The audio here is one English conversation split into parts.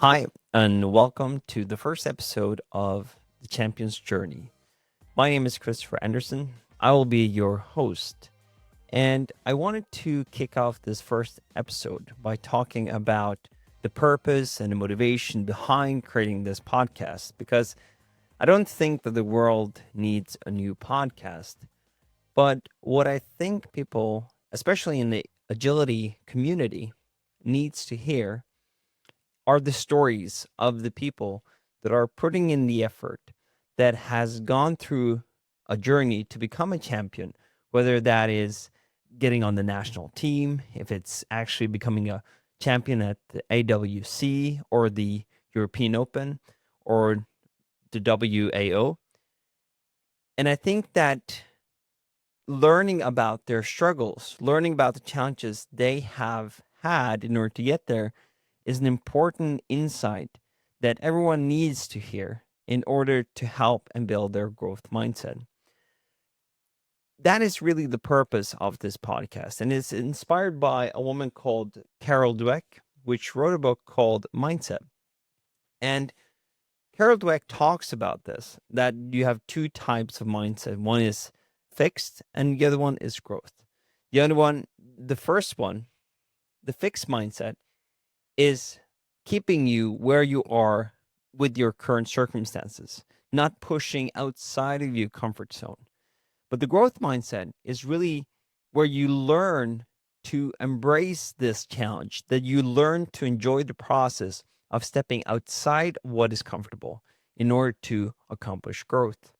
Hi, and welcome to the first episode of The Champion's Journey. My name is Christoffer Endresen. I will be your host. And I wanted to kick off this first episode by talking about the purpose and the motivation behind creating this podcast, because I don't think that the world needs a new podcast. But what I think people, especially in the agility community, needs to hear are the stories of the people that are putting in the effort, that has gone through a journey to become a champion, whether that is getting on the national team, if it's actually becoming a champion at the AWC or the European Open or the WAO. And I think that learning about their struggles, learning about the challenges they have had in order to get there is an important insight that everyone needs to hear in order to help and build their growth mindset. That is really the purpose of this podcast, and it's inspired by a woman called Carol Dweck, which wrote a book called Mindset. And Carol Dweck talks about this, that you have two types of mindset. One is fixed, and the other one is growth. The other one, the first one, the fixed mindset, is keeping you where you are with your current circumstances, not pushing outside of your comfort zone. But the growth mindset is really where you learn to embrace this challenge, that you learn to enjoy the process of stepping outside what is comfortable in order to accomplish growth.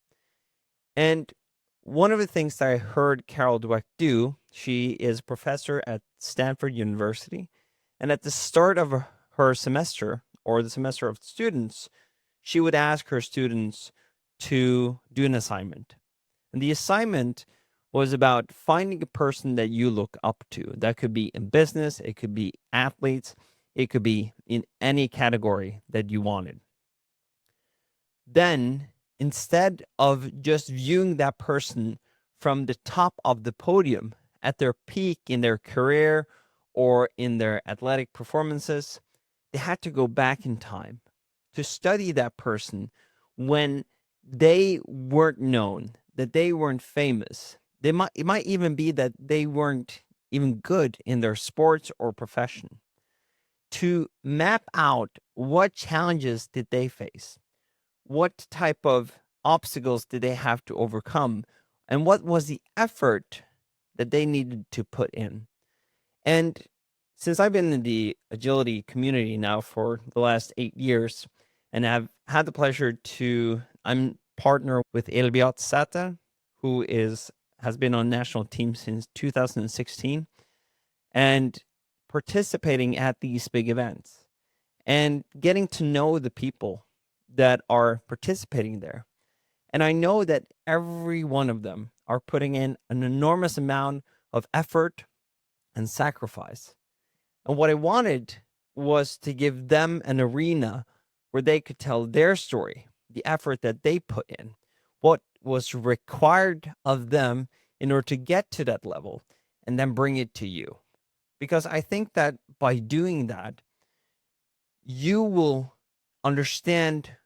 And one of the things that I heard Carol Dweck do, she is a professor at Stanford University, and at the start of her semester, or the semester of students, she would ask her students to do an assignment. And the assignment was about finding a person that you look up to. That could be in business, it could be athletes, it could be in any category that you wanted. Then, instead of just viewing that person from the top of the podium at their peak in their career or in their athletic performances, they had to go back in time to study that person when they weren't known, that they weren't famous. It might even be that they weren't even good in their sports or profession. To map out what challenges did they face, what type of obstacles did they have to overcome, and what was the effort that they needed to put in. And since I've been in the agility community now for the last 8 years, and I've had the pleasure to, I'm partner with Elbiot Sata, who has been on national team since 2016, and participating at these big events and getting to know the people that are participating there. And I know that every one of them are putting in an enormous amount of effort and sacrifice. And what I wanted was to give them an arena where they could tell their story, the effort that they put in, what was required of them in order to get to that level, and then bring it to you. Because I think that by doing that, you will understand,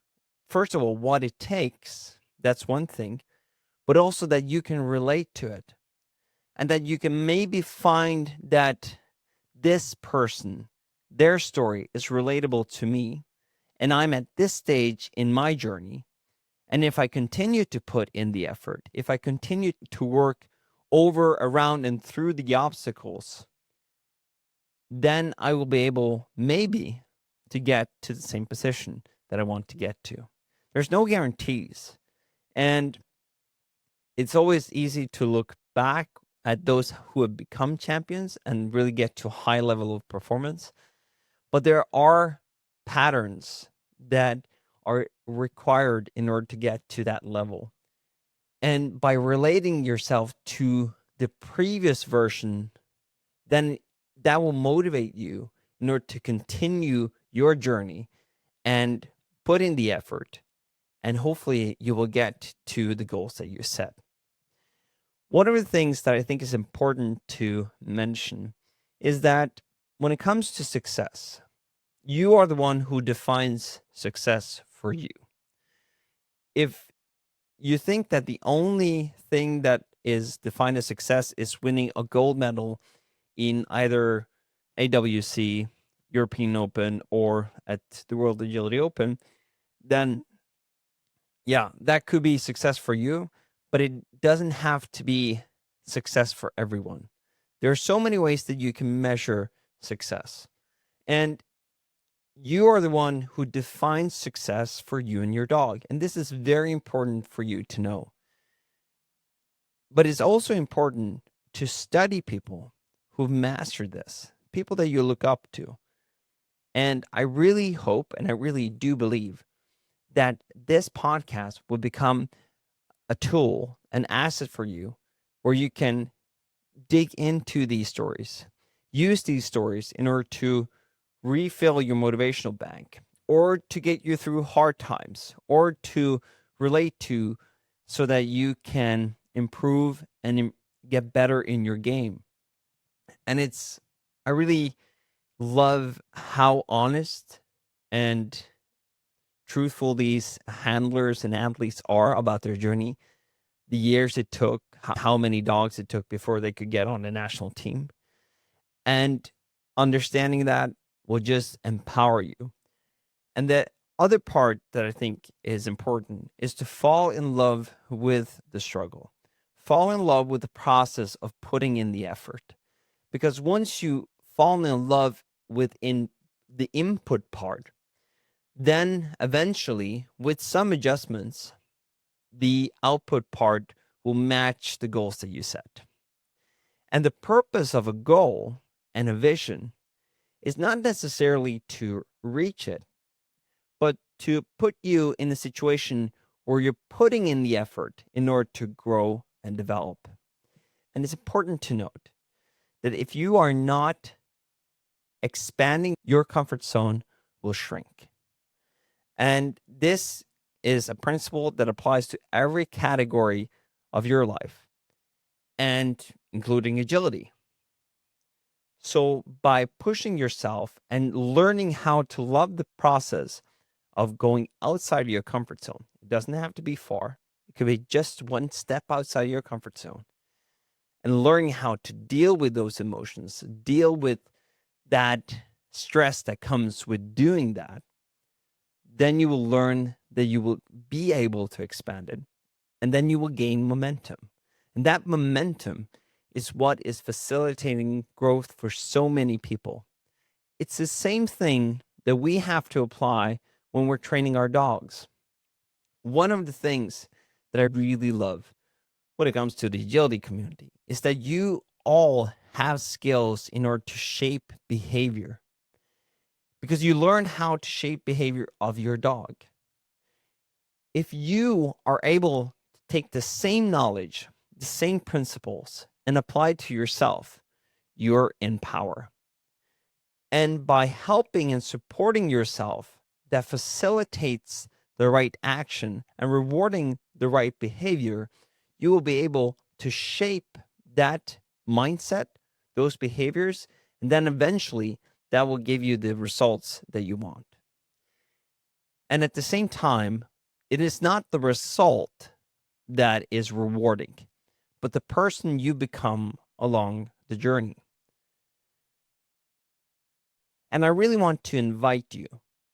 first of all, what it takes. That's one thing, but also that you can relate to it, and that you can maybe find that this person, their story is relatable to me, and I'm at this stage in my journey. And if I continue to put in the effort, if I continue to work over, around, and through the obstacles, then I will be able maybe to get to the same position that I want to get to. There's no guarantees. And it's always easy to look back at those who have become champions and really get to a high level of performance. But there are patterns that are required in order to get to that level. And by relating yourself to the previous version, then that will motivate you in order to continue your journey and put in the effort. And hopefully you will get to the goals that you set. One of the things that I think is important to mention is that when it comes to success, you are the one who defines success for you. If you think that the only thing that is defined as success is winning a gold medal in either AWC, European Open, or at the World Agility Open, then yeah, that could be success for you, but it doesn't have to be success for everyone. There are so many ways that you can measure success. And you are the one who defines success for you and your dog. And this is very important for you to know. But it's also important to study people who've mastered this, people that you look up to. And I really hope, and I really do believe, that this podcast will become a tool, an asset for you, where you can dig into these stories, use these stories in order to refill your motivational bank, or to get you through hard times, or to relate to, so that you can improve and get better in your game. And I really love how honest and truthful these handlers and athletes are about their journey, the years it took, how many dogs it took before they could get on a national team. And understanding that will just empower you. And the other part that I think is important is to fall in love with the struggle. Fall in love with the process of putting in the effort. Because once you fall in love within the input part, then eventually, with some adjustments, the output part will match the goals that you set. And the purpose of a goal and a vision is not necessarily to reach it, but to put you in a situation where you're putting in the effort in order to grow and develop. And it's important to note that if you are not expanding, your comfort zone will shrink. And this is a principle that applies to every category of your life, and including agility. So by pushing yourself and learning how to love the process of going outside of your comfort zone, it doesn't have to be far. It could be just one step outside your comfort zone, and learning how to deal with those emotions, deal with that stress that comes with doing that, then you will learn that you will be able to expand it, and then you will gain momentum. And that momentum is what is facilitating growth for so many people. It's the same thing that we have to apply when we're training our dogs. One of the things that I really love when it comes to the agility community is that you all have skills in order to shape behavior, because you learn how to shape behavior of your dog. If you are able to take the same knowledge, the same principles, and apply it to yourself, you're in power. And by helping and supporting yourself, that facilitates the right action and rewarding the right behavior, you will be able to shape that mindset, those behaviors, and then eventually that will give you the results that you want. And at the same time, it is not the result that is rewarding, but the person you become along the journey. And I really want to invite you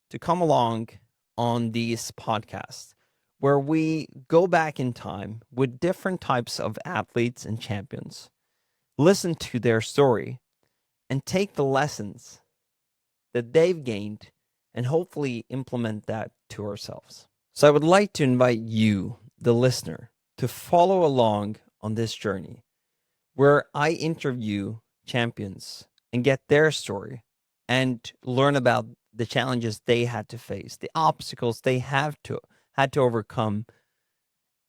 to come along on these podcasts where we go back in time with different types of athletes and champions, listen to their story, and take the lessons that they've gained and hopefully implement that to ourselves. So I would like to invite you, the listener, to follow along on this journey where I interview champions and get their story and learn about the challenges they had to face, the obstacles they had to overcome,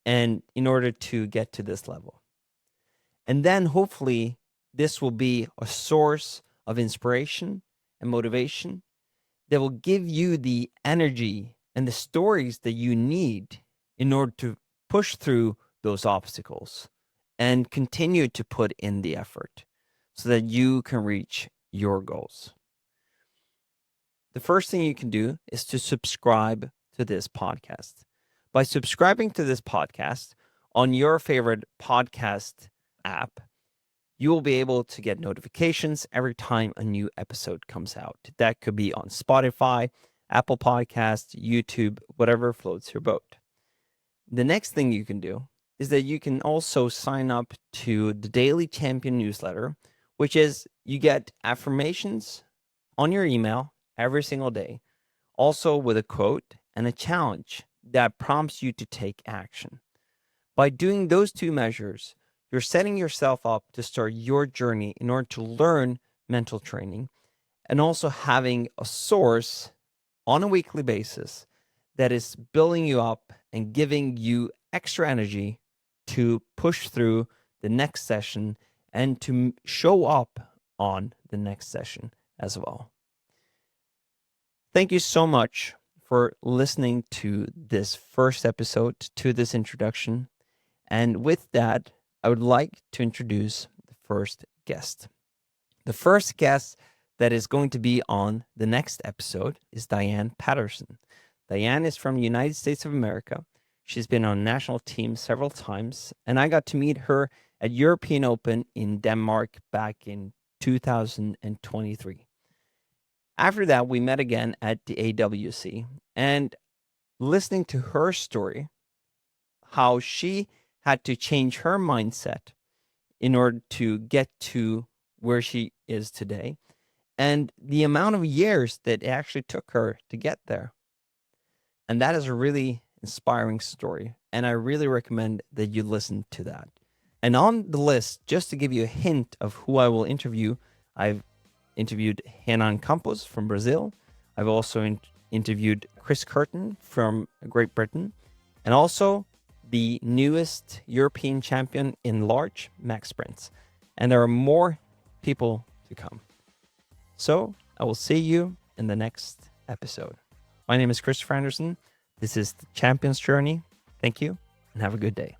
and in order to get to this level. And then hopefully this will be a source of inspiration and motivation that will give you the energy and the stories that you need in order to push through those obstacles and continue to put in the effort so that you can reach your goals. the first thing you can do is to subscribe to this podcast. By subscribing to this podcast on your favorite podcast app, you will be able to get notifications every time a new episode comes out. That could be on Spotify, Apple Podcasts, YouTube, whatever floats your boat. The next thing you can do is that you can also sign up to the Daily Champion newsletter, which is you get affirmations on your email every single day, also with a quote and a challenge that prompts you to take action. By doing those two measures, you're setting yourself up to start your journey in order to learn mental training and also having a source on a weekly basis that is building you up and giving you extra energy to push through the next session and to show up on the next session as well. Thank you so much for listening to this first episode, to this introduction. And with that, I would like to introduce the first guest. The first guest that is going to be on the next episode is Diane Patterson. Diane is from the United States of America. She's been on national team several times, and I got to meet her at European Open in Denmark back in 2023. After that, we met again at the AWC, and listening to her story, how she had to change her mindset in order to get to where she is today, and the amount of years that it actually took her to get there. And that is a really inspiring story, and I really recommend that you listen to that. And on the list, just to give you a hint of who I will interview, I've interviewed Renan Campos from Brazil. I've also interviewed Chris Curtin from Great Britain, and also the newest European champion in large max sprints. And there are more people to come. So I will see you in the next episode. My name is Christoffer Endresen. This is the Champion's Journey. Thank you, and have a good day.